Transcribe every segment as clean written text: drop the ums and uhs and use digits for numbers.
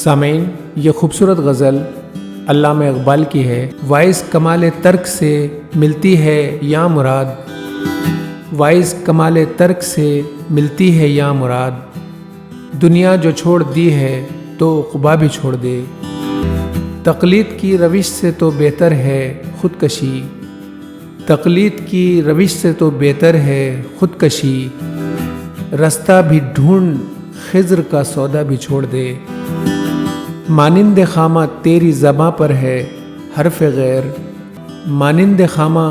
سامعین، یہ خوبصورت غزل علامہ اقبال کی ہے۔ وائس کمال ترک سے ملتی ہے یا مراد، وائس کمال ترک سے ملتی ہے یا مراد، دنیا جو چھوڑ دی ہے تو عقبیٰ بھی چھوڑ دے، تقلید کی روش سے تو بہتر ہے خودکشی، تقلید کی روش سے تو بہتر ہے خودکشی، رستہ بھی ڈھونڈ خضر کا سودا بھی چھوڑ دے، مانند خامہ تیری زباں پر ہے حرف غیر، مانند خامہ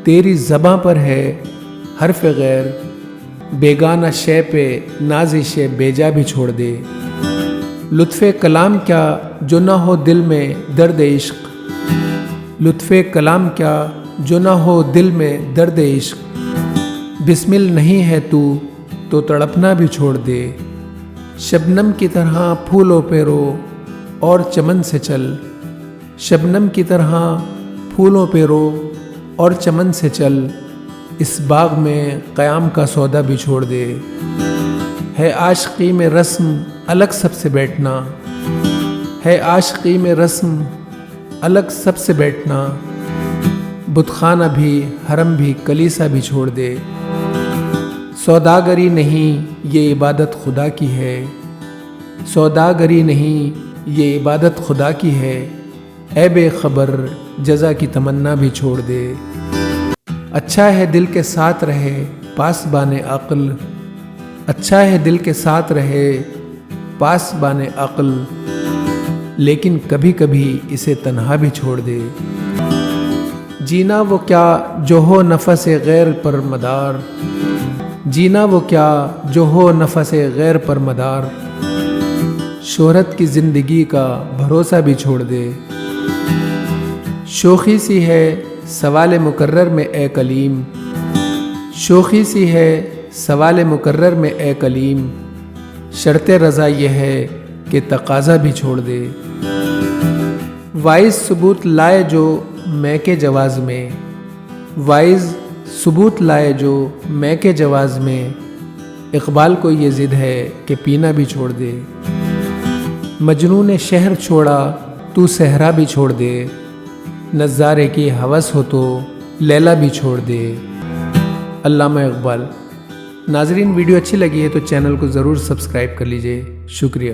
تیری زباں پر ہے حرف غیر، بیگانہ شے پہ نازش بیجا بھی چھوڑ دے، لطف کلام کیا جو نہ ہو دل میں درد عشق، لطف کلام کیا جو نہ ہو دل میں درد عشق، بسمل نہیں ہے تو تڑپنا بھی چھوڑ دے، شبنم کی طرح پھولوں پہ رو اور چمن سے چل، شبنم کی طرح پھولوں پہ رو اور چمن سے چل، اس باغ میں قیام کا سودا بھی چھوڑ دے، ہے عاشقی میں رسم الگ سب سے بیٹھنا، ہے عاشقی میں رسم الگ سب سے بیٹھنا، بت خانہ بھی حرم بھی کلیسا بھی چھوڑ دے، سوداگری نہیں یہ عبادت خدا کی ہے، سوداگری نہیں یہ عبادت خدا کی ہے، اے بے خبر جزا کی تمنا بھی چھوڑ دے، اچھا ہے دل کے ساتھ رہے پاسبان عقل، اچھا ہے دل کے ساتھ رہے پاسبان عقل، لیکن کبھی کبھی اسے تنہا بھی چھوڑ دے، جینا وہ کیا جو ہو نفس غیر پر مدار، جینا وہ کیا جو ہو نفس غیر پر مدار، شہرت کی زندگی کا بھروسہ بھی چھوڑ دے، شوخی سی ہے سوال مقرر میں اے کلیم، شوخی سی ہے سوال مقرر میں اے کلیم، شرط رضا یہ ہے کہ تقاضا بھی چھوڑ دے، وائز ثبوت لائے جو میں کے جواز میں، وائز ثبوت لائے جو میں کے جواز میں، اقبال کو یہ ضد ہے کہ پینا بھی چھوڑ دے، مجنوں نے شہر چھوڑا تو صحرا بھی چھوڑ دے، نظارے کی ہوس ہو تو لیلا بھی چھوڑ دے۔ علامہ اقبال۔ ناظرین، ویڈیو اچھی لگی ہے تو چینل کو ضرور سبسکرائب کر لیجئے، شکریہ۔